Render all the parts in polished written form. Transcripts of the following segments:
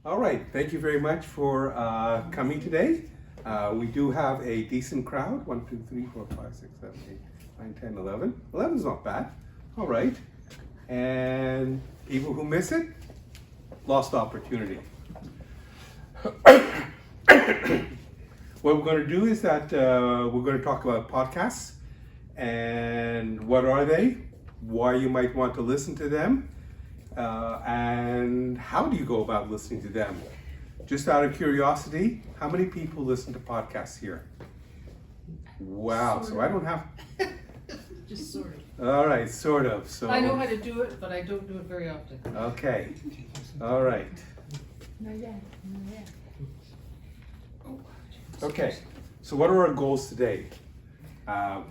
All right, thank you very much for coming today. We do have a decent crowd. 1, 2, 3, 4, 5, 6, 7, 8, 9, 10, 11. 11 is not bad. All right. And people who miss it, lost opportunity. What we're going to do is that we're going to talk about podcasts and what are they, why you might want to listen to them, and how do you go about listening to them. Just out of curiosity, how many people listen to podcasts here? Wow, so I don't have... Just sort of. All right, sort of. So I know how to do it, but I don't do it very often. Okay, all right. Not yet, not yet. Okay, so what are our goals today?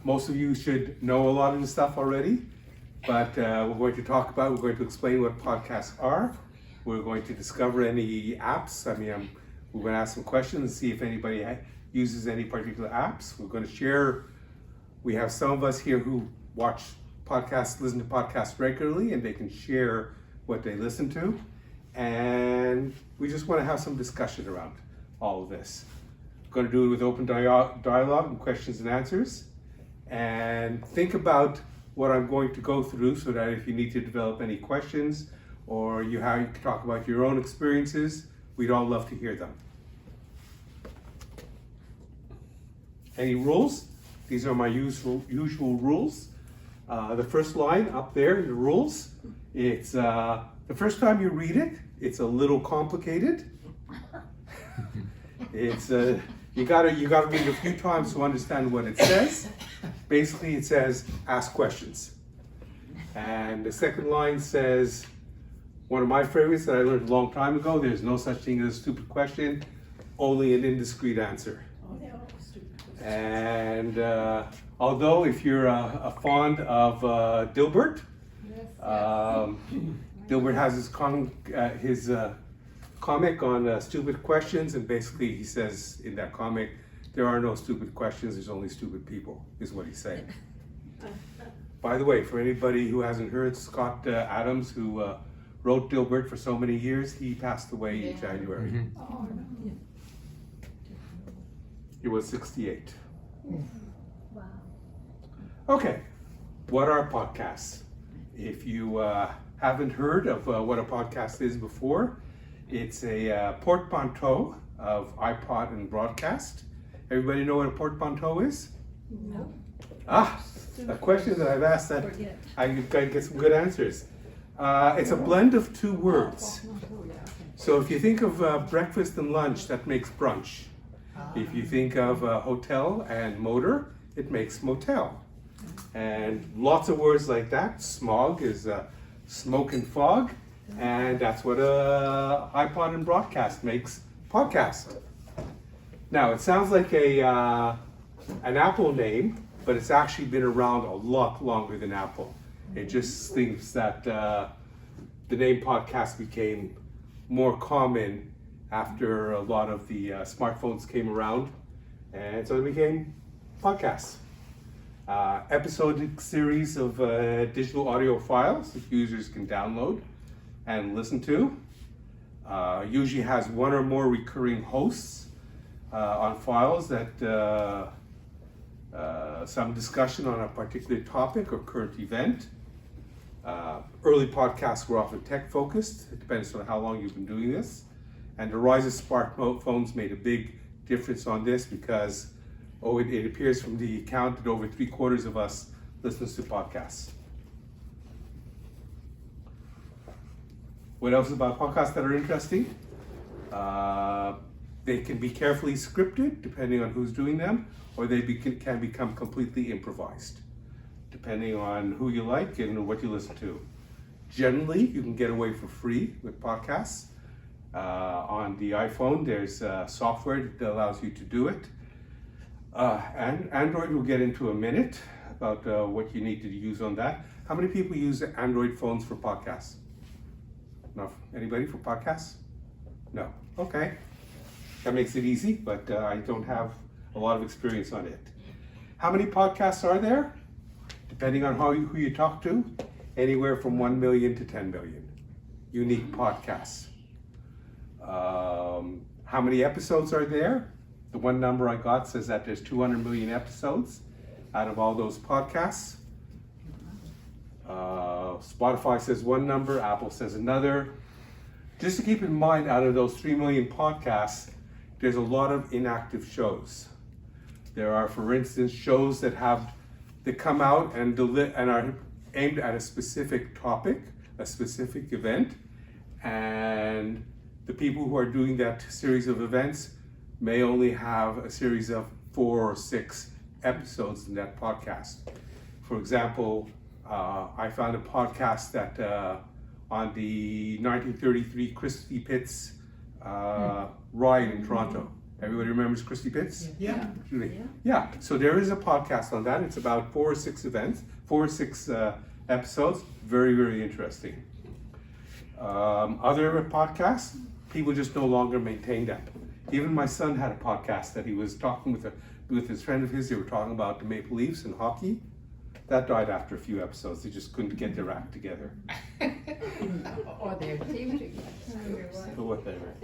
Most of you should know a lot of this stuff already, but we're going to explain what podcasts are. We're going to discover any apps. We're going to ask some questions and see if anybody uses any particular apps. We're going to share. We have some of us here who watch podcasts, listen to podcasts regularly, and they can share what they listen to. And we just want to have some discussion around all of this. We're going to do it with open dialogue and questions and answers. And think about what I'm going to go through so that if you need to develop any questions or you can talk about your own experiences, we'd all love to hear them. Any rules? These are my usual rules. The first line up there in the rules, it's the first time you read it, it's a little complicated. It's you gotta read it a few times to understand what it says. Basically, it says ask questions. And the second line says, one of my favorites that I learned a long time ago, there's no such thing as a stupid question, only an indiscreet answer. And although if you're fond of Dilbert, Dilbert has his comic on stupid questions, and basically he says in that comic, there are no stupid questions, there's only stupid people, is what he's saying. By the way, for anybody who hasn't heard, Scott Adams, who wrote Dilbert for so many years, he passed away in January. Oh, no. He was 68. Wow. Okay, what are podcasts? If you haven't heard of what a podcast is before, it's a portmanteau of iPod and broadcast. Everybody know what a portmanteau is? No. A question that I've asked that I get some good answers. It's a blend of two words. So if you think of breakfast and lunch, that makes brunch. If you think of hotel and motor, it makes motel. And lots of words like that. Smog is smoke and fog. And that's what iPod and broadcast makes podcast. Now, it sounds like an Apple name, but it's actually been around a lot longer than Apple. It just seems that the name podcast became more common after a lot of the smartphones came around, and so it became podcasts. Episodic series of digital audio files that users can download and listen to. Usually has one or more recurring hosts on files that some discussion on a particular topic or current event. Early podcasts were often tech focused. It depends on how long you've been doing this. And the rise of smartphones made a big difference on this because it appears from the count that over 3/4 of us listens to podcasts. What else about podcasts that are interesting? They can be carefully scripted depending on who's doing them, or they can become completely improvised, depending on who you like and what you listen to. Generally, you can get away for free with podcasts. On the iPhone, there's software that allows you to do it. And Android we'll get into a minute about what you need to use on that. How many people use Android phones for podcasts? No, anybody for podcasts? No. Okay. That makes it easy, but I don't have a lot of experience on it. How many podcasts are there? Depending on who you talk to, anywhere from 1 million to 10 million unique podcasts. How many episodes are there? The one number I got says that there's 200 million episodes out of all those podcasts. Spotify says one number, Apple says another. Just to keep in mind, out of those 3 million podcasts, there's a lot of inactive shows. There are, for instance, shows that come out and are aimed at a specific topic, a specific event, and the people who are doing that series of events may only have a series of 4 or 6 episodes in that podcast. For example, I found a podcast that on the 1933 Christie Pitts riot in Toronto. Everybody remembers Christie Pitts? Yeah. Yeah, so there is a podcast on that. It's about 4 or 6 episodes. Very, very interesting. Other podcasts, people just no longer maintain them. Even my son had a podcast that he was talking with his friend of his. They were talking about the Maple Leafs and hockey. That died after a few episodes. They just couldn't get their act together. Or their team together. Whatever.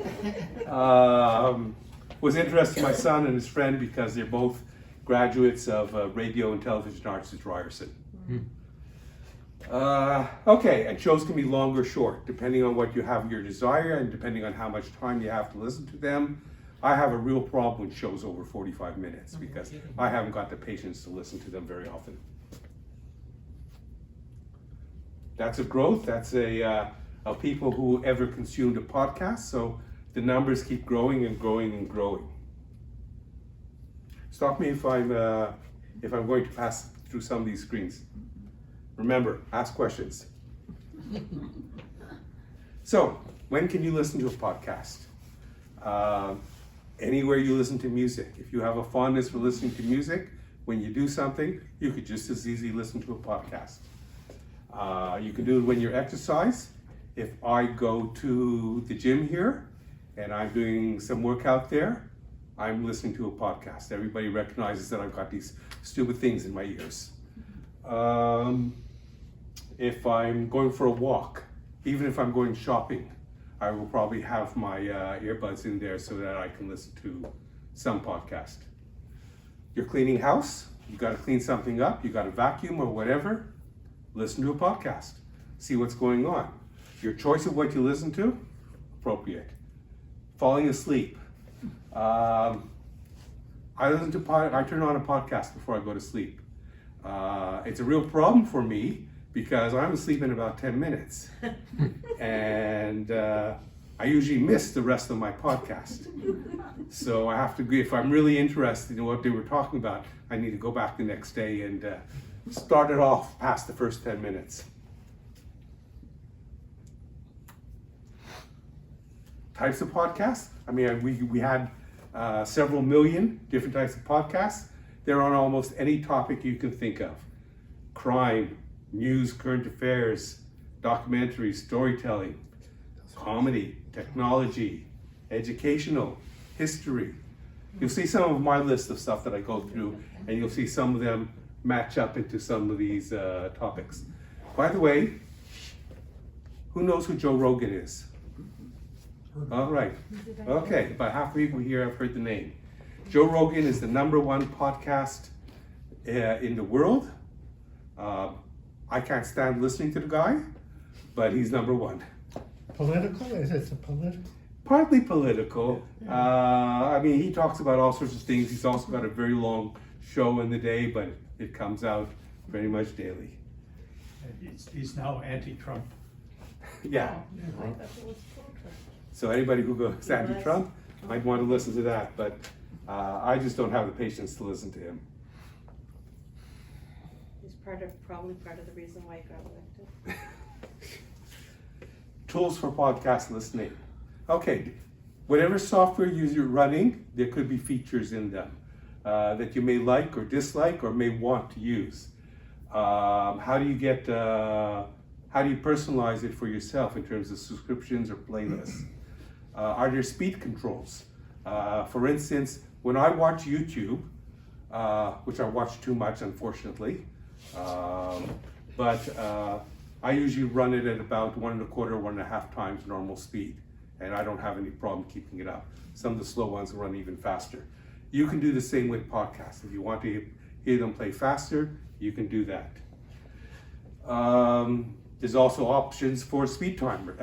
Was interested in my son and his friend because they're both graduates of radio and television arts at Ryerson. Okay, and shows can be long or short, depending on what you have your desire and depending on how much time you have to listen to them. I have a real problem with shows over 45 minutes because I haven't got the patience to listen to them very often. That's a growth. That's of people who ever consumed a podcast. So the numbers keep growing and growing and growing. Stop me if I'm going to pass through some of these screens. Remember, ask questions. So, when can you listen to a podcast? Anywhere you listen to music. If you have a fondness for listening to music, when you do something, you could just as easily listen to a podcast. You can do it when you exercise. If I go to the gym here and I'm doing some workout there, I'm listening to a podcast. Everybody recognizes that I've got these stupid things in my ears. If I'm going for a walk, even if I'm going shopping, I will probably have my earbuds in there so that I can listen to some podcast. You're cleaning house, you got to clean something up, you got to vacuum or whatever, listen to a podcast, see what's going on. Your choice of what you listen to, appropriate. Falling asleep. I turn on a podcast before I go to sleep. It's a real problem for me because I'm asleep in about 10 minutes. And I usually miss the rest of my podcast. So I have to, if I'm really interested in what they were talking about, I need to go back the next day and start it off past the first 10 minutes. Types of podcasts. I mean, we had several million different types of podcasts. They're on almost any topic you can think of. Crime, news, current affairs, documentaries, storytelling, comedy, technology, educational, history. You'll see some of my list of stuff that I go through, and you'll see some of them match up into some of these topics. By the way, who knows who Joe Rogan is? All right. Okay, about half the people here have heard the name. Joe Rogan is the #1 podcast in the world. I can't stand listening to the guy, but he's #1. Political? Is it political? Partly political. I mean, he talks about all sorts of things. He's also got a very long show in the day, but it comes out pretty much daily. He's now anti-Trump. Yeah. So anybody who goes anti-Trump might want to listen to that, but I just don't have the patience to listen to him. He's probably part of the reason why he got elected. Tools for podcast listening. Okay, whatever software you're running, there could be features in them that you may like or dislike or may want to use. How do you personalize it for yourself in terms of subscriptions or playlists? Are there speed controls? For instance, when I watch YouTube, which I watch too much, unfortunately, but I usually run it at about 1.25, 1.5 times normal speed. and I don't have any problem keeping it up. Some of the slow ones run even faster. You can do the same with podcasts. If you want to hear them play faster, you can do that. There's also options for sleep timers.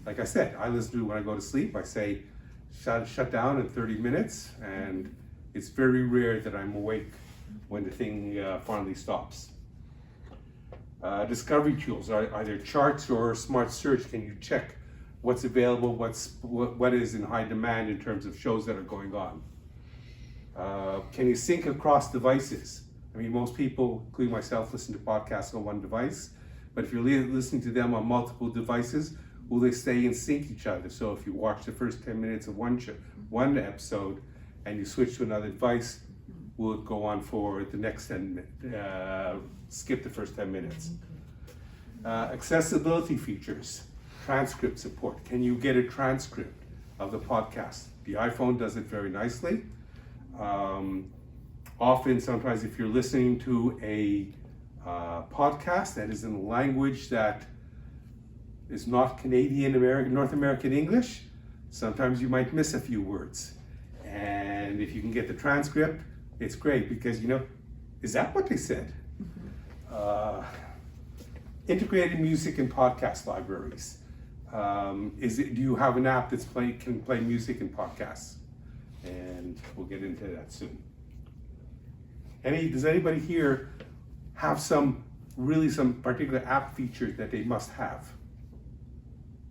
Like I said, I listen to when I go to sleep. I say shut down in 30 minutes, and it's very rare that I'm awake when the thing finally stops. Discovery tools are either charts or smart search. Can you check what's available, what is in high demand in terms of shows that are going on? Can you sync across devices? I mean, most people, including myself, listen to podcasts on one device, but if you're listening to them on multiple devices, will they stay in sync each other? So if you watch the first 10 minutes of one episode and you switch to another device, will it go on for the next 10 minutes? Skip the first 10 minutes. Accessibility features, transcript support. Can you get a transcript of the podcast? The iPhone does it very nicely. Often, sometimes if you're listening to a podcast that is in a language that is not Canadian, North American English, sometimes you might miss a few words. And if you can get the transcript, it's great because, is that what they said? Integrated music and podcast libraries. Do you have an app that can play music and podcasts? And we'll get into that soon. Does anybody here have some particular app feature that they must have?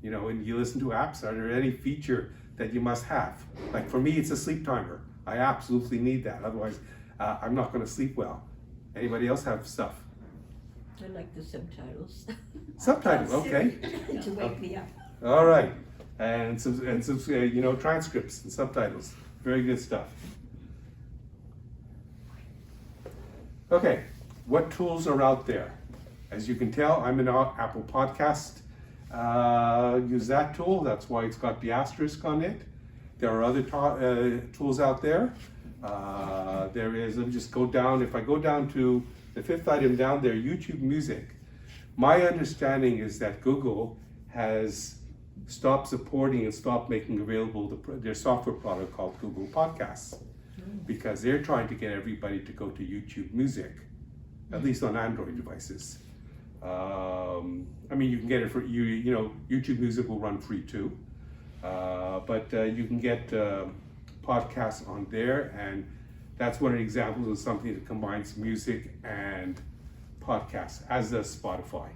When you listen to apps, are there any feature that you must have? Like for me, it's a sleep timer. I absolutely need that. Otherwise, I'm not going to sleep well. Anybody else have stuff? I like the subtitles. Subtitles, okay. To wake me up. All right, and some transcripts and subtitles. Very good stuff. Okay, what tools are out there? As you can tell, I'm an Apple Podcast. Use that tool. That's why it's got the asterisk on it. There are other tools out there. There is. Let me just go down. If I go down to the fifth item down there, YouTube Music. My understanding is that Google has stopped supporting and stopped making available their software product called Google Podcasts, because they're trying to get everybody to go to YouTube Music, at least on Android devices. I mean, you can get it for YouTube Music will run free too, but you can get podcasts on there, and that's one of the examples of something that combines music and podcasts, as does Spotify.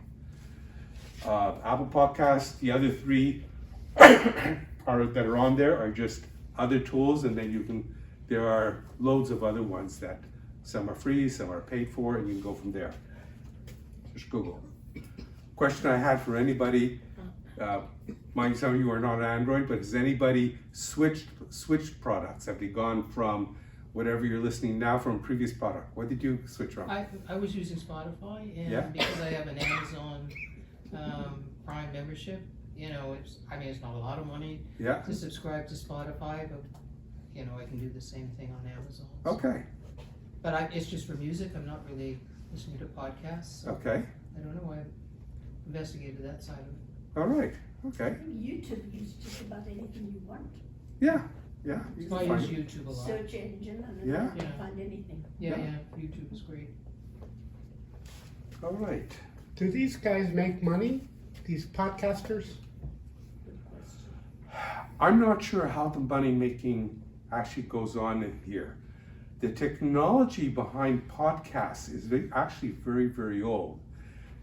Apple Podcasts, the other three that are on there are just other tools, and then there are loads of other ones that some are free, some are paid for, and you can go from there. Just Google. Question I had for anybody, mind some of you are not Android, but has anybody switched products? Have they gone from whatever you're listening now from a previous product? What did you switch from? I was using Spotify, and Yeah. because I have an Amazon Prime membership, it's not a lot of money Yeah. to subscribe to Spotify, but I can do the same thing on Amazon. Okay. But it's just for music. I'm not really listening to podcasts. So Okay. I don't know. I investigated that side of it. All right. Okay. YouTube is just about anything you want. Yeah. Yeah. You So I can use find it. YouTube a lot. Search engine and Yeah. you can find anything. Yeah, Yeah. yeah. YouTube is great. All right. Do these guys make money? These podcasters? Good question. I'm not sure how the money making actually goes on in here. The technology behind podcasts is actually very, very old.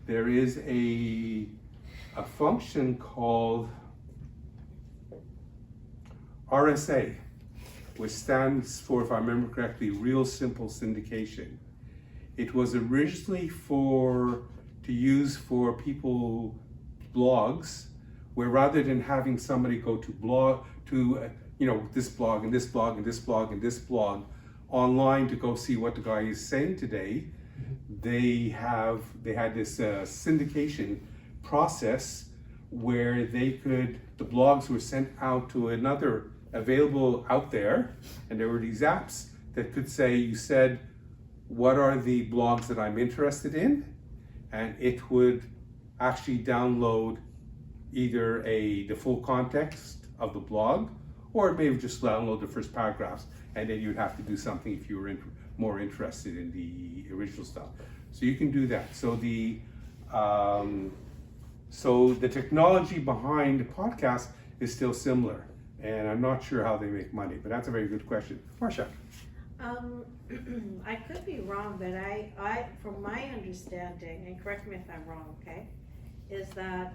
There is a function called RSA, which stands for, if I remember correctly, Real Simple Syndication. It was originally to use for people blogs, where rather than having somebody go to this blog and this blog and this blog and this blog online to go see what the guy is saying today, they had this syndication process where the blogs were sent out to another available out there, and there were these apps that could say, you said, what are the blogs that I'm interested in? And it would actually download either the full context of the blog, or it may just download the first paragraphs, and then you'd have to do something if you were more interested in the original stuff. So you can do that. So the technology behind the podcast is still similar, and I'm not sure how they make money, but that's a very good question. Marsha. I could be wrong, but I, from my understanding, and correct me if I'm wrong, okay, is that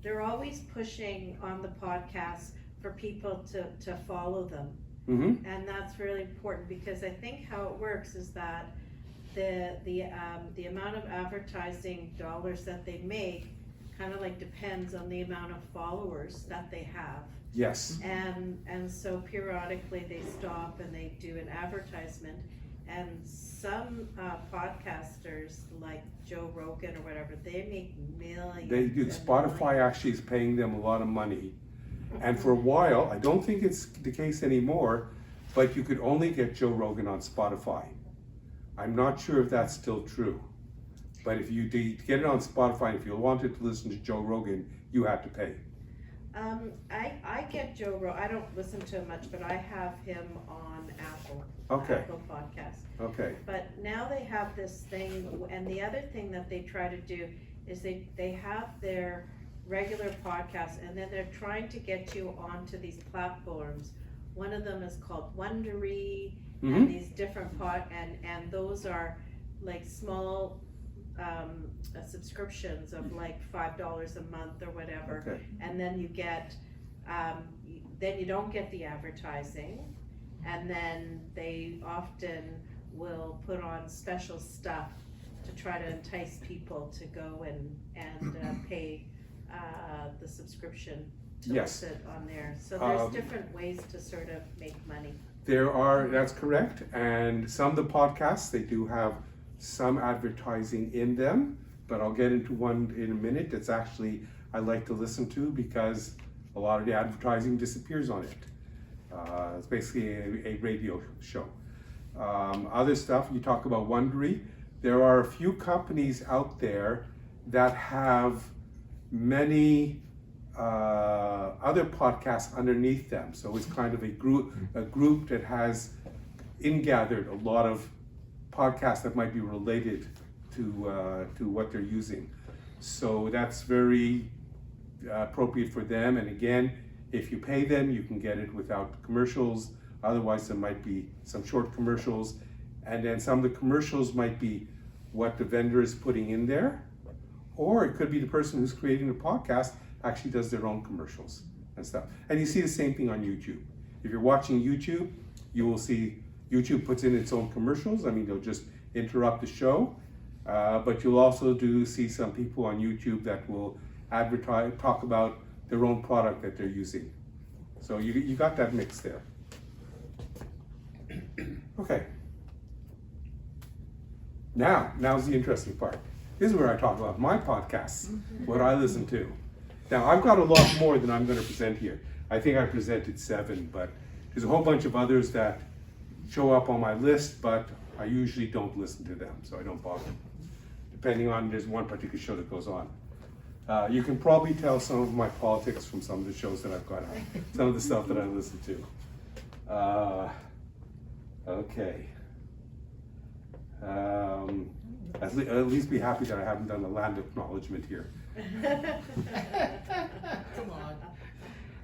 they're always pushing on the podcast for people to follow them. Mm-hmm. And that's really important, because I think how it works is that the amount of advertising dollars that they make kind of like depends on the amount of followers that they have. Yes. And so periodically they stop and they do an advertisement, and some podcasters like Joe Rogan or whatever, they make millions. They do. and Spotify millions. actually is paying them a lot of money. And for a while, I don't think it's the case anymore, but you could only get Joe Rogan on Spotify. I'm not sure if that's still true. But if you did get it on Spotify, if you wanted to listen to Joe Rogan, you had to pay. I get Joe Rogan. I don't listen to him much, but I have him on Apple. Okay. Apple Podcast. Okay. But now they have this thing, and the other thing that they try to do is they have their regular podcasts, and then they're trying to get you onto these platforms. One of them is called Wondery, and these different and those are like small subscriptions of like $5 a month or whatever. Okay. And then you get, then you don't get the advertising, and then they often will put on special stuff to try to entice people to go and pay the subscription to Yes. listen on there. So there's different ways to sort of make money. That's correct. And some of the podcasts, they do have some advertising in them, but I'll get into one in a minute that's actually I like to listen to because a lot of the advertising disappears on it. It's basically a radio show. Other stuff, you talk about Wondery. There are a few companies out there that have many other podcasts underneath them. So it's kind of a group that has ingathered a lot of podcasts that might be related to what they're using. So that's very appropriate for them. And again, if you pay them, you can get it without commercials. Otherwise, there might be some short commercials. And then some of the commercials might be what the vendor is putting in there. Or it could be the person who's creating the podcast actually does their own commercials and stuff. And you see the same thing on YouTube. If you're watching YouTube, you will see YouTube puts in its own commercials. I mean, they'll just interrupt the show. But you'll also see some people on YouTube that will talk about their own product that they're using. So you got that mix there. Okay. Now's the interesting part. This is where I talk about my podcasts, what I listen to. Now, I've got a lot more than I'm going to present here. I think I presented 7, but there's a whole bunch of others that show up on my list, but I usually don't listen to them, so I don't bother. Depending on, there's one particular show that goes on. You can probably tell some of my politics from some of the shows that I've got on, some of the stuff that I listen to. Okay. At least be happy that I haven't done a land acknowledgement here. Come on.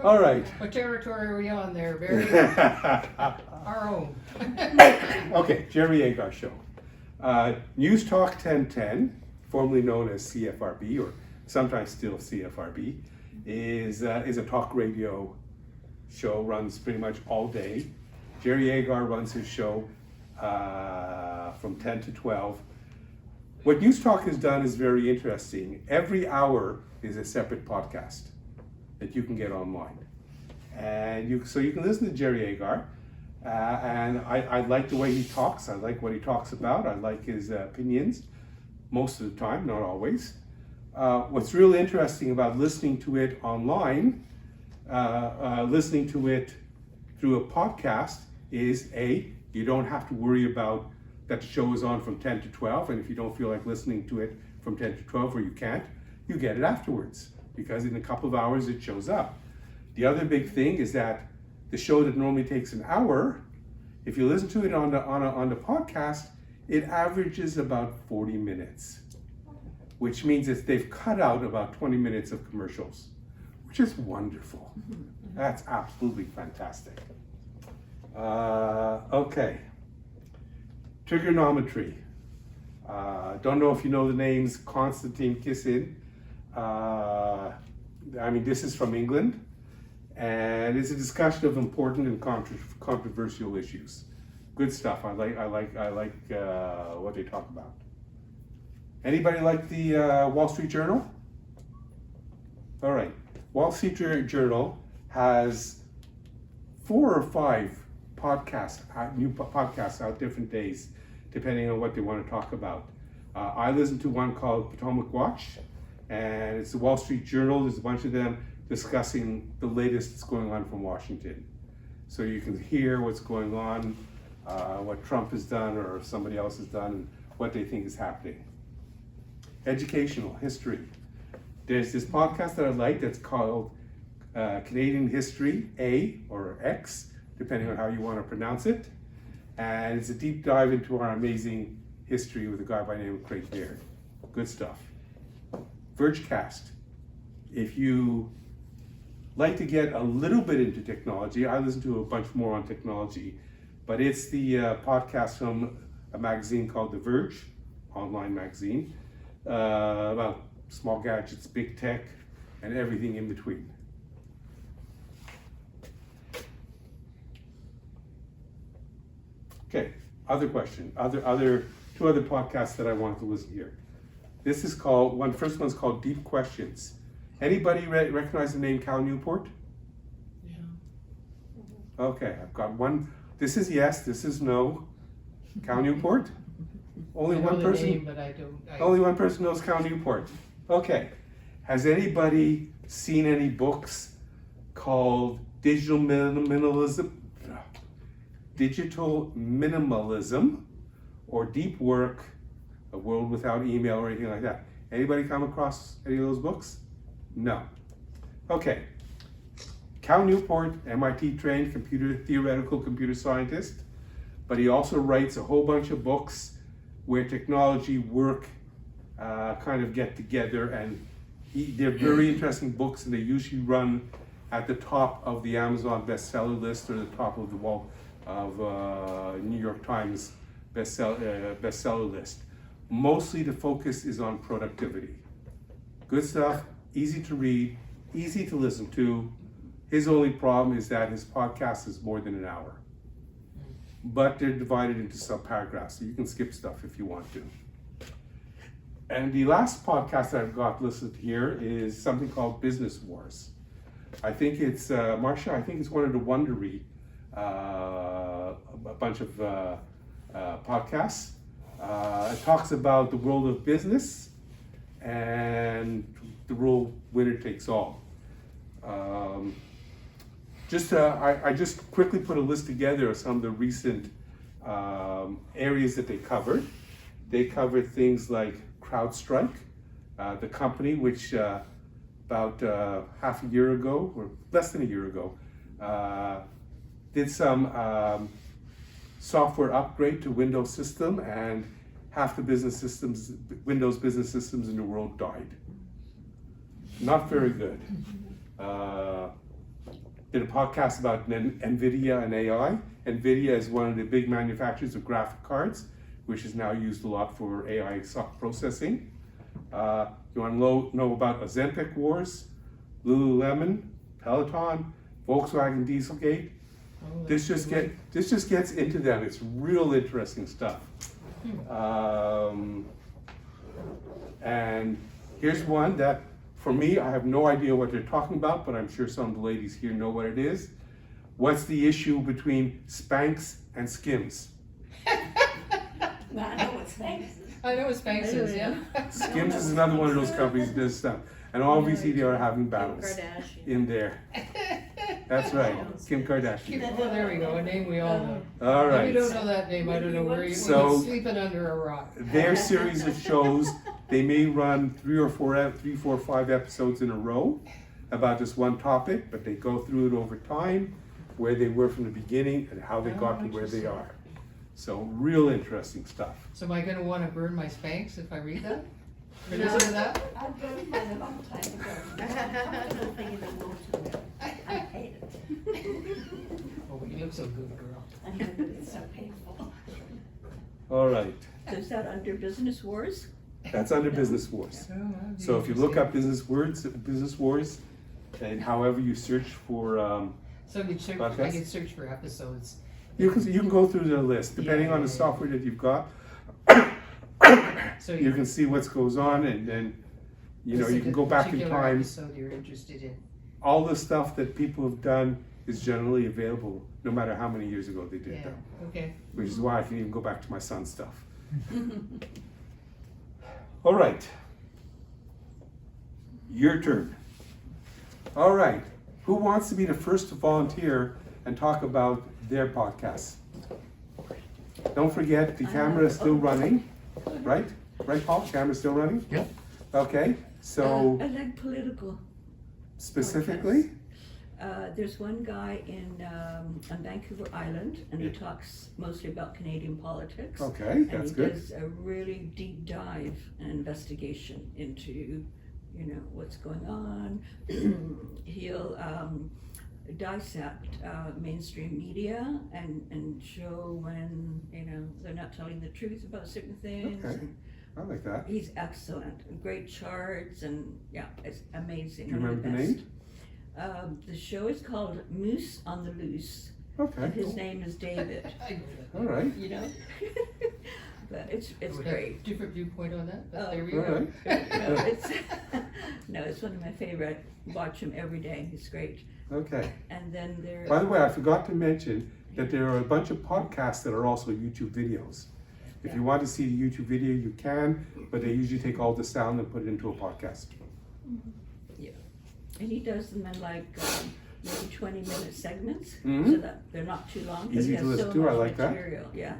All right. What territory are we on there, Barry? Our own. Okay, Jerry Agar Show. News Talk 1010, formerly known as CFRB, or sometimes still CFRB, is a talk radio show, runs pretty much all day. Jerry Agar runs his show from 10 to 12. What News Talk has done is very interesting. Every hour is a separate podcast that you can get online. And so you can listen to Jerry Agar. And I like the way he talks. I like what he talks about. I like his opinions most of the time, not always. What's really interesting about listening to it online, listening to it through a podcast is you don't have to worry about that the show is on from 10 to 12, and if you don't feel like listening to it from 10 to 12 or you can't, you get it afterwards. because in a couple of hours it shows up. The other big thing is that the show that normally takes an hour, if you listen to it on the podcast, it averages about 40 minutes, which means that they've cut out about 20 minutes of commercials, which is wonderful. That's absolutely fantastic. Okay. Trigonometry. Don't know if you know the names Konstantin Kissin. This is from England, and it's a discussion of important and controversial issues. Good stuff. I like what they talk about. Anybody like the Wall Street Journal? All right. Wall Street Journal has 4 or 5 new podcasts out different days, depending on what they want to talk about. I listen to one called Potomac Watch, and it's the Wall Street Journal. There's a bunch of them discussing the latest that's going on from Washington. So you can hear what's going on, what Trump has done or somebody else has done, and what they think is happening. Educational, history. There's this podcast that I like that's called Canadian History A or X, depending on how you want to pronounce it. And it's a deep dive into our amazing history with a guy by the name of Craig Baird. Good stuff. Vergecast. If you like to get a little bit into technology, I listen to a bunch more on technology, but it's the podcast from a magazine called The Verge, online magazine, about small gadgets, big tech, and everything in between. Okay, other question, two other podcasts that I wanted to listen here. This is called, first one's called Deep Questions. Anybody recognize the name Cal Newport? Yeah. Okay, I've got one. This is yes, this is no. Cal Newport? Only I know one the person. name, but I don't. Only one person knows Cal Newport. Okay. Has anybody seen any books called Digital Minimalism or Deep Work, A World Without Email or anything like that? Anybody come across any of those books? No. Okay. Cal Newport, MIT trained theoretical computer scientist, but he also writes a whole bunch of books where technology, work kind of get together, and they're very interesting books, and they usually run at the top of the Amazon bestseller list or the top of the New York Times bestseller list. Mostly the focus is on productivity. Good stuff, easy to read, easy to listen to. His only problem is that his podcast is more than an hour. But they're divided into sub-paragraphs, so you can skip stuff if you want to. And the last podcast that I've got listed here is something called Business Wars. I think it's, Marcia, I think it's one of the Wondery, a bunch of podcasts. It talks about the world of business and the rule winner takes all. I just quickly put a list together of some of the recent areas that they covered. They covered things like CrowdStrike, the company which about half a year ago, or less than a year ago, did some software upgrade to Windows system, and half the Windows business systems in the world died. Not very good. Did a podcast about NVIDIA and AI. NVIDIA is one of the big manufacturers of graphic cards, which is now used a lot for AI processing. You want to know about Ozempic wars, Lululemon, Peloton, Volkswagen Dieselgate. Oh, This just gets into them. It's real interesting stuff. And here's one that, for me, I have no idea what they're talking about, but I'm sure some of the ladies here know what it is. What's the issue between Spanx and Skims? I know what Spanx is. I know what Spanx is, yeah. Skims is another one of those companies that does stuff. And obviously they are having Kim battles Kardashian. in there. That's right, Kim Kardashian. Well, there we go, a name we all know. All If you don't right. know that name, I don't know where you're So- sleeping under a rock. Their series of shows, They may run 3, 4, 5 episodes in a row about this one topic, but they go through it over time, where they were from the beginning and how they got to where they are. So real interesting stuff. So am I gonna wanna burn my Spanx if I read that? Or listen to that? I burned mine a long time ago. I don't think it'll go too well. I hate it. Oh, you look so good, girl. I know, but it's so painful. All right, So is that under business wars? that's under Business Wars. Oh, that'd be So if you look interesting. up Business Wars, and however you search for, So you search, I podcast? can search for episodes. you can go through the list, depending on the Yeah. software that you've got. So You can see what goes on, and then, you know, you can go back in Particular time. episode you're interested in. All the stuff that people have done is generally available, no matter how many years ago they did Yeah, them. okay. Which is why I can even go back to my son's stuff. All right. Your turn. All right. Who wants to be the first to volunteer and talk about their podcast? Don't forget, the camera is still running, right? Right, Paul? Camera's still running? Yep. Okay, so I like political. specifically? There's one guy on Vancouver Island, and he Yeah. talks mostly about Canadian politics. Okay, that's And he good. does a really deep dive and investigation into, what's going on. He'll dissect mainstream media and show when, they're not telling the truth about certain things. Okay. I like that. He's excellent, great charts, and yeah, it's amazing. Do you one of remember the name? best. The show is called Moose on the Loose. Okay, And his cool. name is David. All right. You know, but it's We have great. Different viewpoint on that, but Oh, there we All go. right. No, it's one of my favorite. Watch him every day. He's great. Okay. And then there. By the way, I forgot to mention that there are a bunch of podcasts that are also YouTube videos. If you want to see the YouTube video, you can, but they usually take all the sound and put it into a podcast. And he does them in like maybe 20-minute segments, Mhm. so that they're not too long. 'cause Easy he to has listen so to, I much like that. material. Yeah.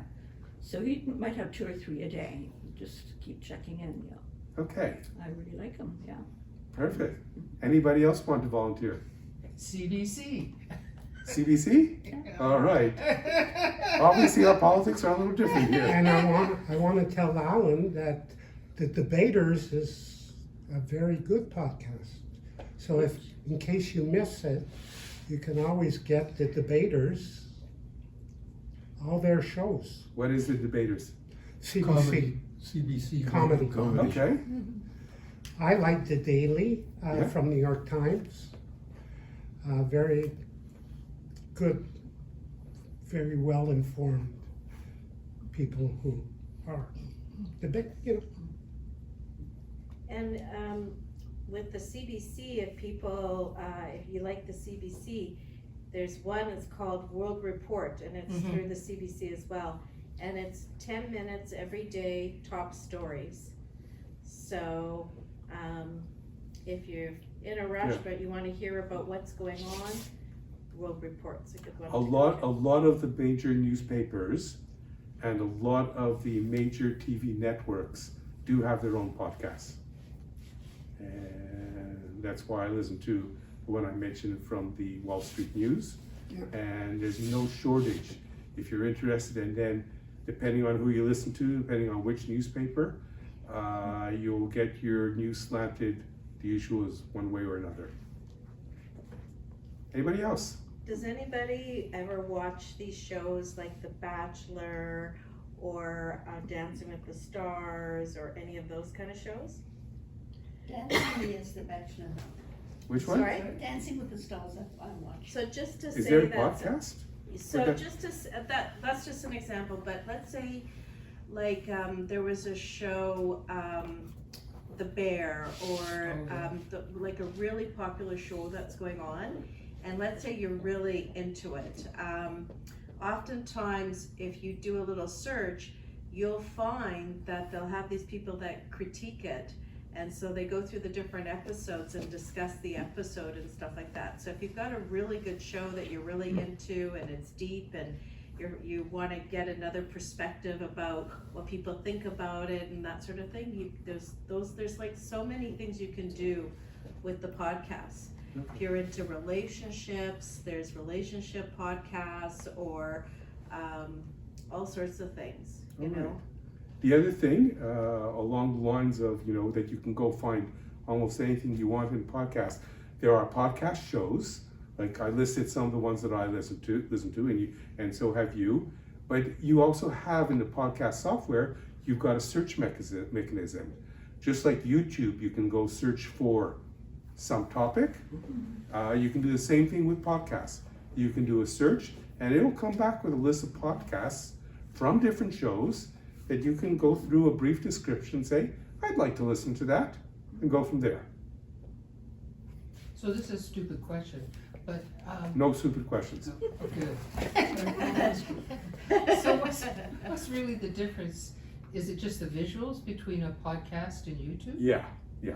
So he might have 2 or 3 a day. Just keep checking in. Yeah. Okay, I really like him. Yeah. perfect. Anybody else want to volunteer? CBC. CBC? All right. Obviously, our politics are a little different here. And I want to tell Alan that the Debaters is a very good podcast. So if, in case you miss it, you can always get the Debaters, all their shows. What is the Debaters? CBC. CBC. Comedy. Okay, I like the Daily Yeah. from New York Times. Very good, very well informed people who are And with the CBC, if you like the CBC, there's one that's called World Report, and it's Mhm. through the CBC as well. And it's 10 minutes every day, top stories. So if you're in a rush, Yeah. but you want to hear about what's going on, World Report's a good one. a lot of the major newspapers and a lot of the major TV networks do have their own podcasts. And that's why I listen to the one I mentioned from the Wall Street News. Yeah. And there's no shortage. If you're interested, and then depending on who you listen to, depending on which newspaper, you'll get your news slanted the issue is one way or another. Anybody else? Does anybody ever watch these shows like The Bachelor or Dancing with the Stars or any of those kind of shows? Dancing is the Bachelor. Which one? Sorry? Dancing with the Stars, that's what I watch. So just to Is say there a that. podcast? So Okay. just to, that's just an example, but let's say, like, there was a show, The Bear, or, like a really popular show that's going on, and let's say you're really into it. Oftentimes, if you do a little search, you'll find that they'll have these people that critique it, and so they go through the different episodes and discuss the episode and stuff like that. So if you've got a really good show that you're really into and it's deep and you want to get another perspective about what people think about it and that sort of thing. There's like so many things you can do with the podcast. If you're into relationships, there's relationship podcasts or all sorts of things, you know. The other thing, along the lines of, you know, that you can go find almost anything you want in podcasts, there are podcast shows. Like I listed some of the ones that I listen to, and so have you. But you also have in the podcast software, you've got a search mechanism. Just like YouTube, you can go search for some topic. You can do the same thing with podcasts. You can do a search, and it'll come back with a list of podcasts from different shows that you can go through a brief description and say, I'd like to listen to that, and go from there. So this is a stupid question, but, No stupid questions. good. So what's really the difference? Is it just the visuals between a podcast and YouTube? Yeah. Okay.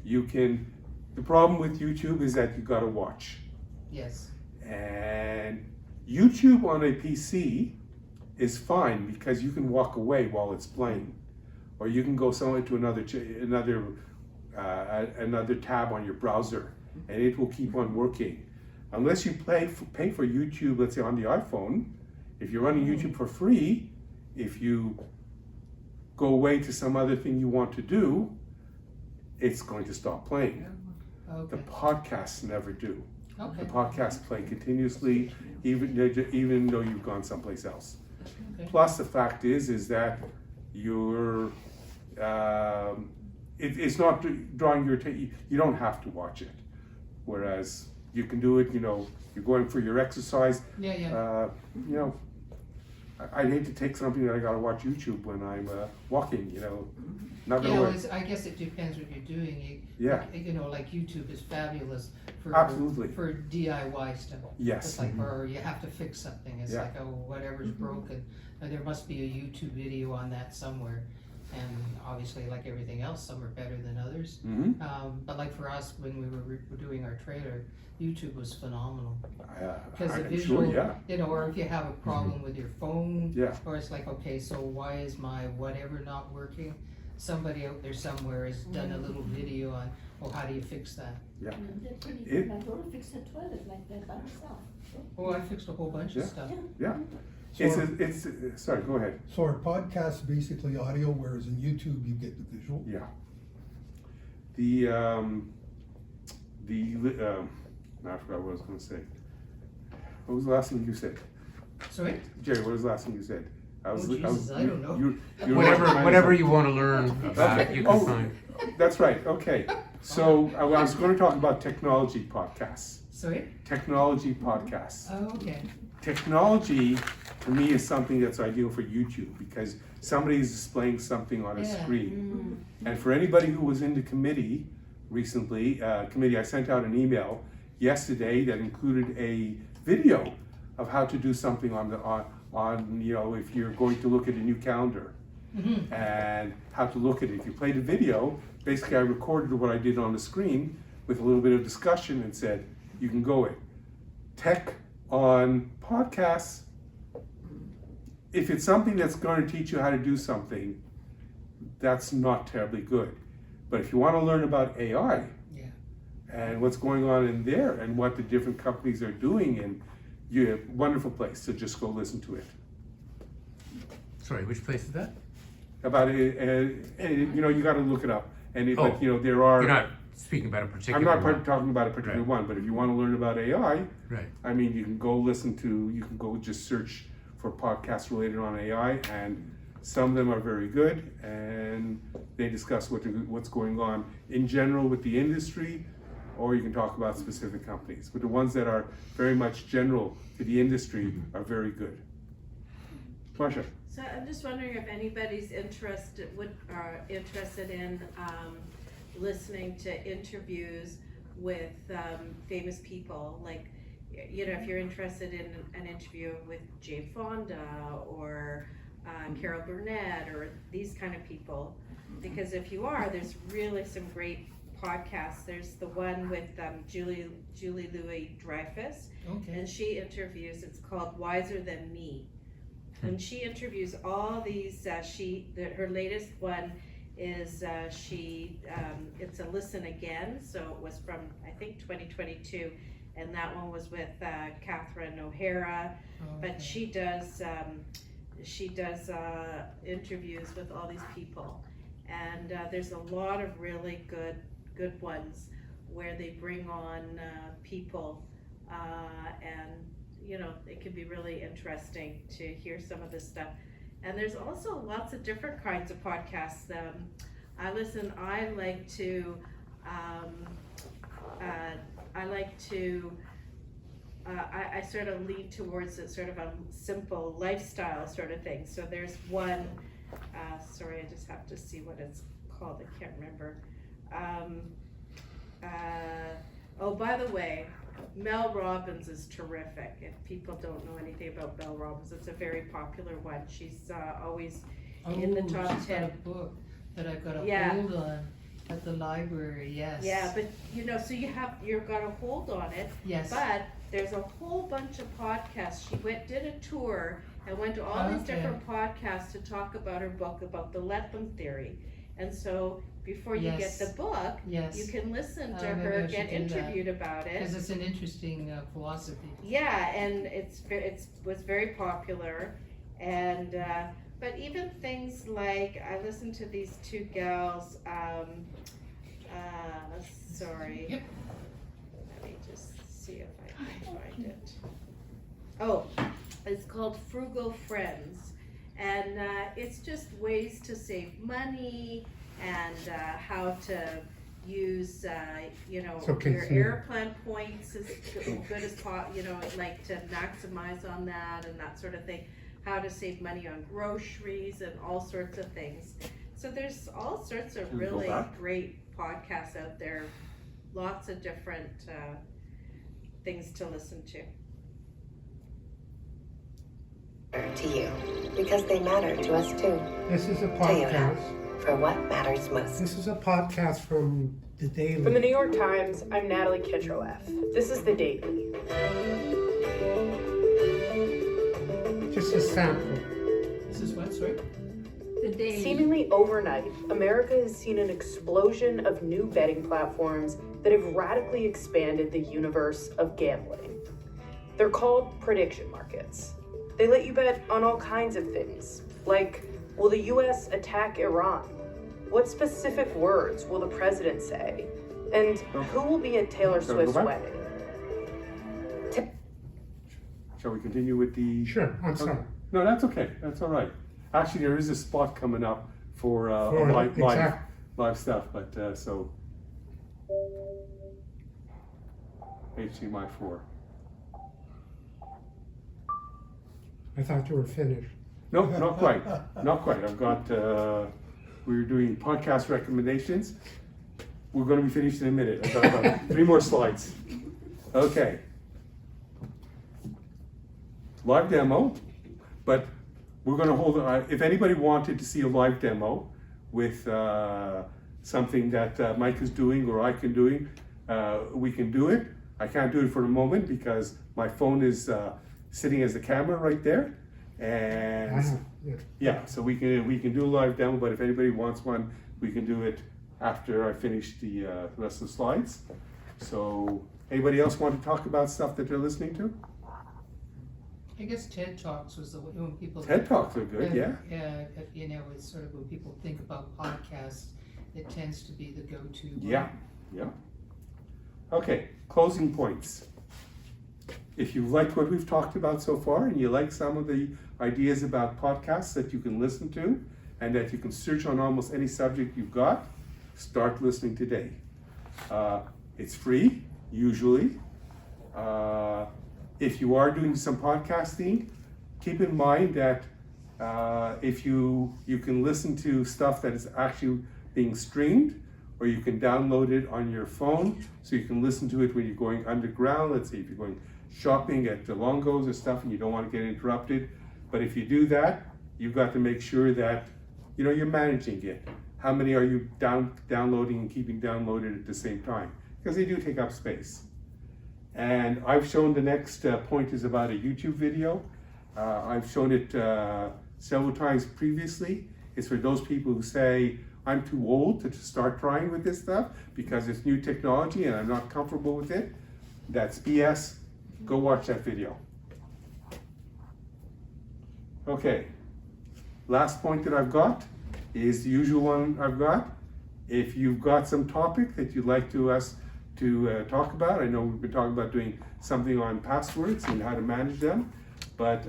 You can, the problem with YouTube is that you gotta watch. Yes. And YouTube on a PC is fine because you can walk away while it's playing. Or you can go somewhere to another tab on your browser and it will keep on working. Unless you pay for YouTube, let's say on the iPhone, if you're running YouTube for free, if you go away to some other thing you want to do, it's going to stop playing. The Okay. podcasts never do. The Okay. podcasts play continuously, even though you've gone someplace else. Okay. Plus, the fact is that you're, it's not drawing your attention. You don't have to watch it. Whereas you can do it, you know, you're going for your exercise. Yeah. You know, I'd hate to take something that I gotta watch YouTube when I'm walking, you know. Not Yeah, gonna well, work. I guess it depends what you're doing. Yeah. You know, like YouTube is fabulous for Absolutely. for DIY stuff. Yes. It's like, or you have to fix something. It's Yeah. like, oh, whatever's broken. And there must be a YouTube video on that somewhere. And obviously, like everything else, some are better than others. But like for us, when we were doing our trailer, YouTube was phenomenal. Because the I'm visual, sure, yeah. you know, or if you have a problem with your phone, Yeah. or it's like, okay, so why is my whatever not working? Somebody out there somewhere has done a little video on, well, how do you fix that? They're pretty It- good. My daughter fixed her toilet like that by herself. Oh, I fixed a whole bunch of Yeah. stuff. Yeah. So, Sorry, go ahead. so are podcasts basically audio, whereas in YouTube you get the visual? Yeah. I forgot what I was gonna say. What was the last thing you said? Sorry? Jerry, what was the last thing you said? Oh, Jesus, I don't know. you were Whatever, reminding whatever us you want to learn about it, you can Oh. find. That's right, okay. So I was gonna talk about technology podcasts. Sorry? Technology podcasts. Oh, okay. Technology, to me, is something that's ideal for YouTube because somebody is displaying something on a Yeah. screen. And for anybody who was in the committee recently, I sent out an email yesterday that included a video of how to do something on you know, if you're going to look at a new calendar and how to look at it. If you play the video, basically I recorded what I did on the screen with a little bit of discussion and said, you can go in. Tech on podcasts, if it's something that's going to teach you how to do something, that's not terribly good. But if you want to learn about AI Yeah. and what's going on in there and what the different companies are doing, and you have a wonderful place to just go listen to it. Sorry, which place is that? About it, and you know, you got to look it up. And Oh. but you know, there are. You're not speaking about a particular I'm not one. talking about a particular Right. one, but if you want to learn about AI, Right. I mean, you can go you can go just search for podcasts related on AI, and some of them are very good, and they discuss what's going on in general with the industry, or you can talk about specific companies. But the ones that are very much general to the industry are very good. Marsha? So I'm just wondering if anybody's interested in listening to interviews with famous people, like, you know, if you're interested in an interview with Jane Fonda or Carol Burnett or these kind of people, because if you are, there's really some great podcasts. There's the one with Julie Louis-Dreyfus, Okay. and she interviews, it's called Wiser Than Me. And she interviews all these, her latest one is, it's a listen again, so it was from, I think, 2022, and that one was with Catherine O'Hara, but she does interviews with all these people, and there's a lot of really good ones where they bring on people, and you know, it can be really interesting to hear some of this stuff. And there's also lots of different kinds of podcasts. I sort of lean towards a sort of a simple lifestyle sort of thing. So there's one, sorry, I just have to see what it's called, I can't remember. Oh, by the way, Mel Robbins is terrific. If people don't know anything about Mel Robbins, it's a very popular one. She's always in the top she's 10. got a book that I've got a Yeah. hold on at the library, yes. Yeah, but you know, so you've got a hold on it, Yes. but there's a whole bunch of podcasts. She did a tour and went to all these Okay. different podcasts to talk about her book, about the let them theory. And so before you Yes. get the book, Yes. you can listen to Maybe her I get should do that. interviewed about it. Because it's an interesting philosophy. Yeah, and it was very popular, and but even things like I listened to these two gals. Sorry, Yep. let me just see if I can find it. Oh, it's called Frugal Friends, and it's just ways to save money and how to use, you know, It's okay, your Sue. airplane points as good as you know, like to maximize on that and that sort of thing. How to save money on groceries and all sorts of things. So there's all sorts of Can we go really back? great podcasts out there. Lots of different things to listen to. To you, because they matter to us too. This is a Tell you how. podcast. For what matters most. This is a podcast from the Daily. From the New York Times, I'm Natalie Kitroeff. This is The Daily. Just a sample. This is what, sorry? The Daily. Seemingly overnight, America has seen an explosion of new betting platforms that have radically expanded the universe of gambling. They're called prediction markets. They let you bet on all kinds of things, like, will the US attack Iran? What specific words will the president say? And who will be at Taylor Shall we go Swift's back? wedding? Shall we continue with the? Sure, I'm sorry. No, that's okay. That's all right. Actually, there is a spot coming up for, For live stuff, but so HDMI 4. I thought you were finished. No, not quite. Not quite. I've got. We're doing podcast recommendations. We're going to be finished in a minute. I've got about 3 more slides. Okay. Live demo, but we're going to hold. If anybody wanted to see a live demo with something that Mike is doing or I can doing, we can do it. I can't do it for the moment because my phone is sitting as the camera right there, and yeah, so we can do a live demo. But if anybody wants one, we can do it after I finish the rest of the slides. So, anybody else want to talk about stuff that they're listening to? I guess TED Talks was the way when people. TED Talks are good, yeah. Yeah, you know, it's sort of when people think about podcasts, it tends to be the go-to. one. Yeah, yeah. Okay, closing points. If you liked what we've talked about so far and you like some of the ideas about podcasts that you can listen to and that you can search on almost any subject you've got, start listening today. It's free, usually. If you are doing some podcasting, keep in mind that if you can listen to stuff that is actually being streamed, or you can download it on your phone, so you can listen to it when you're going underground. Let's say if you're going shopping at DeLongos or stuff and you don't want to get interrupted. But if you do that, you've got to make sure that you're managing it. How many are you downloading and keeping downloaded at the same time? Because they do take up space. And I've shown the next point is about a YouTube video. I've shown it several times previously. It's for those people who say, I'm too old to start trying with this stuff because it's new technology and I'm not comfortable with it. That's BS. Go watch that video. Okay, last point that I've got is the usual one I've got. If you've got some topic that you'd like us to talk about, I know we've been talking about doing something on passwords and how to manage them, but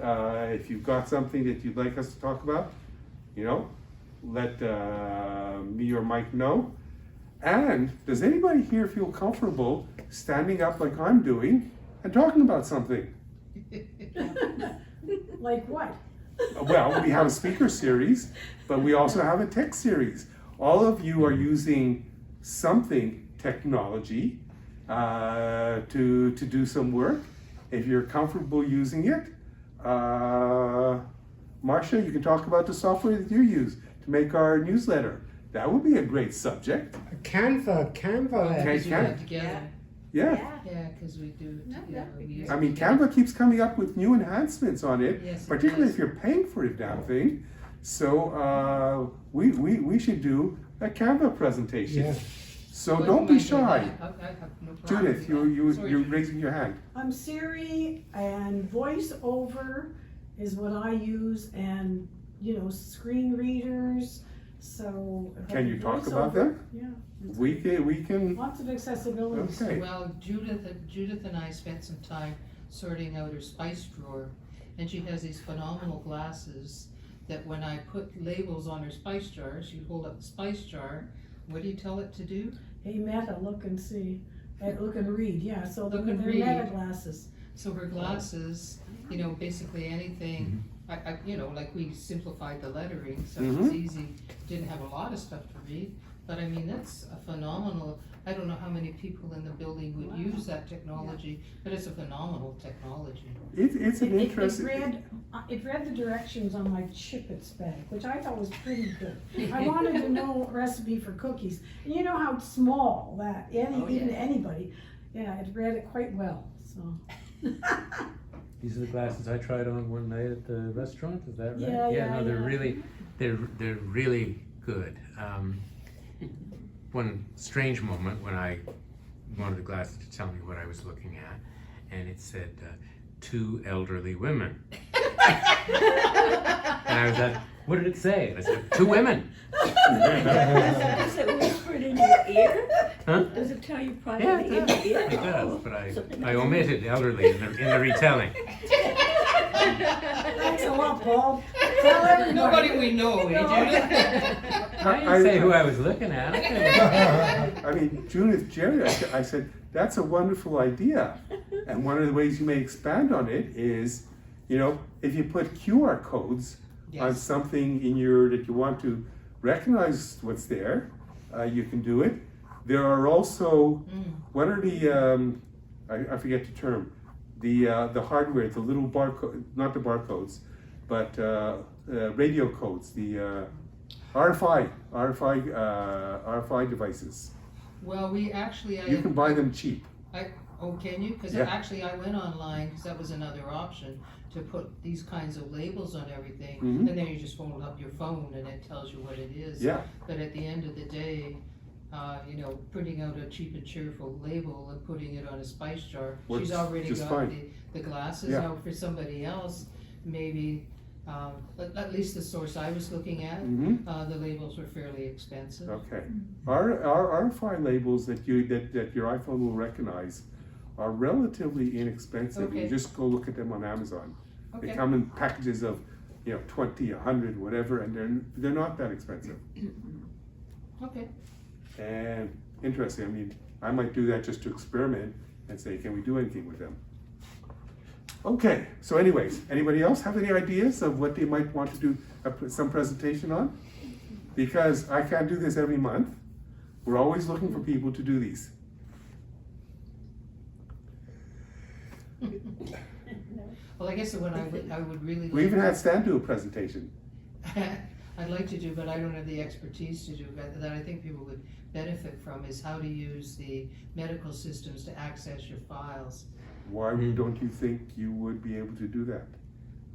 if you've got something that you'd like us to talk about, let me or Mike know. And does anybody here feel comfortable standing up like I'm doing and talking about something? Like what? Well, we have a speaker series, but we also have a text series. All of you are using something technology to do some work. If you're comfortable using it, Marcia, you can talk about the software that you use to make our newsletter. That would be a great subject. Canva. Okay, Okay, do that together. Yeah. Yeah, because we do it together. We use I it mean, together. Canva keeps coming up with new enhancements on it, Yes, it particularly does. if you're paying for the damn thing. So we should do a Canva presentation. Yeah. So What don't am be I doing shy. that? I have no problem Judith, with you're that. Sorry. raising your hand. I'm Siri, and voiceover is what I use, and screen readers. So if I Can do you talk voiceover- about them? Yeah, We can. lots of accessibility. Okay. Well, Judith and I spent some time sorting out her spice drawer, and she has these phenomenal glasses that when I put labels on her spice jar, she'd hold up the spice jar. What do you tell it to do? Hey, Meta, look and see. Look and read, yeah, so they're Look and Meta read. glasses. So her glasses, basically anything, like we simplified the lettering, so it's easy, didn't have a lot of stuff to read, but I mean, that's a phenomenal, I don't know how many people in the building would use that technology, but it's a phenomenal technology. It's an interesting. It read the directions on my Chip-Its bag, which I thought was pretty good. I wanted to know a recipe for cookies. And you know how small that, even anybody, it read it quite well, so. These are the glasses I tried on one night at the restaurant, is that right? Yeah, no, they're yeah. they're really good. One strange moment when I wanted the glasses to tell me what I was looking at, and it said, 2 elderly women. And I was like, what did it say? And I said, 2 women. Does it whisper it in your ear? Huh? Does it tell you Yeah, privately in your ear? it does, but So I omitted elderly in the retelling. Thanks a lot, Paul. Tell everybody. Nobody we know, Judith? I didn't say who I was looking at. I mean, Judith, Jerry, I said, that's a wonderful idea. And one of the ways you may expand on it is, if you put QR codes on Yes. something that you want to recognize what's there, you can do it. There are also, what are the, I forget the term, the hardware, the little barcode, not the barcodes, but radio codes, the RFI devices. Well, we actually, You can buy them cheap. can you? Because Yeah. actually I went online, because that was another option, to put these kinds of labels on everything, Mhm. and then you just hold up your phone and it tells you what it is. Yeah. But at the end of the day, printing out a cheap and cheerful label and putting it on a spice jar, Works she's already just got fine. the glasses. Yeah. Now for somebody else, maybe, at least the source I was looking at, Mhm. the labels were fairly expensive. Okay. Our RFI labels that your iPhone will recognize are relatively inexpensive. You Okay. just go look at them on Amazon. They Okay. come in packages of 20, 100, whatever, and they're not that expensive. Okay. And interesting. I mean, I might do that just to experiment and say, can we do anything with them? Okay. So, anyways, anybody else have any ideas of what they might want to do some presentation on? Because I can't do this every month. We're always looking for people to do these. Well, I guess what I would really We like, even had Stan do a presentation. I'd like to do, but I don't have the expertise to do, but that I think people would benefit from is how to use the medical systems to access your files. Why don't you think you would be able to do that?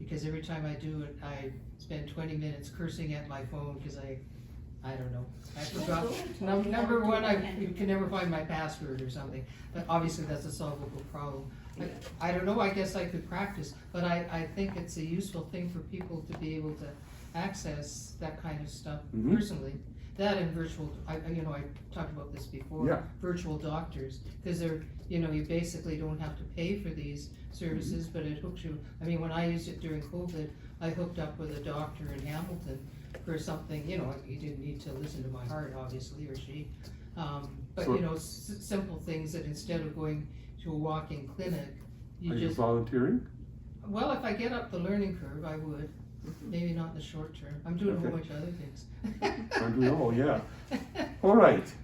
because every time I do it, I spend 20 minutes cursing at my phone, because I don't know, I forgot. Number one, I can never find my password or something, but obviously that's a solvable problem. I don't know, I guess I could practice, but I think it's a useful thing for people to be able to access that kind of stuff personally. That and virtual, I talked about this before. Yeah. Virtual doctors, because they're, you basically don't have to pay for these services, but it hooks you. I mean, when I used it during COVID, I hooked up with a doctor in Hamilton for something, you didn't need to listen to my heart, obviously, or she. But, So- simple things that instead of going to a walk-in clinic, Are you volunteering? well, if I get up the learning curve, I would. Maybe not in the short term. I'm doing a whole Okay. bunch of other things. Yeah. All right.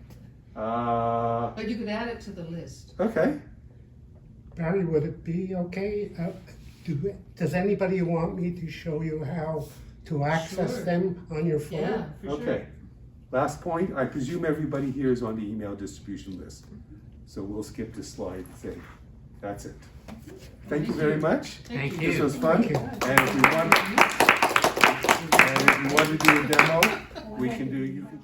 But you could add it to the list. Okay. Barry, would it be okay? Does anybody want me to show you how to access Sure. them on your phone? Yeah, for sure. Okay. Last point, I presume everybody here is on the email distribution list. So we'll skip this slide thing. That's it. Thank you very much. Thank This you. was fun. Thank you. And if you want to do a demo, we can do, you can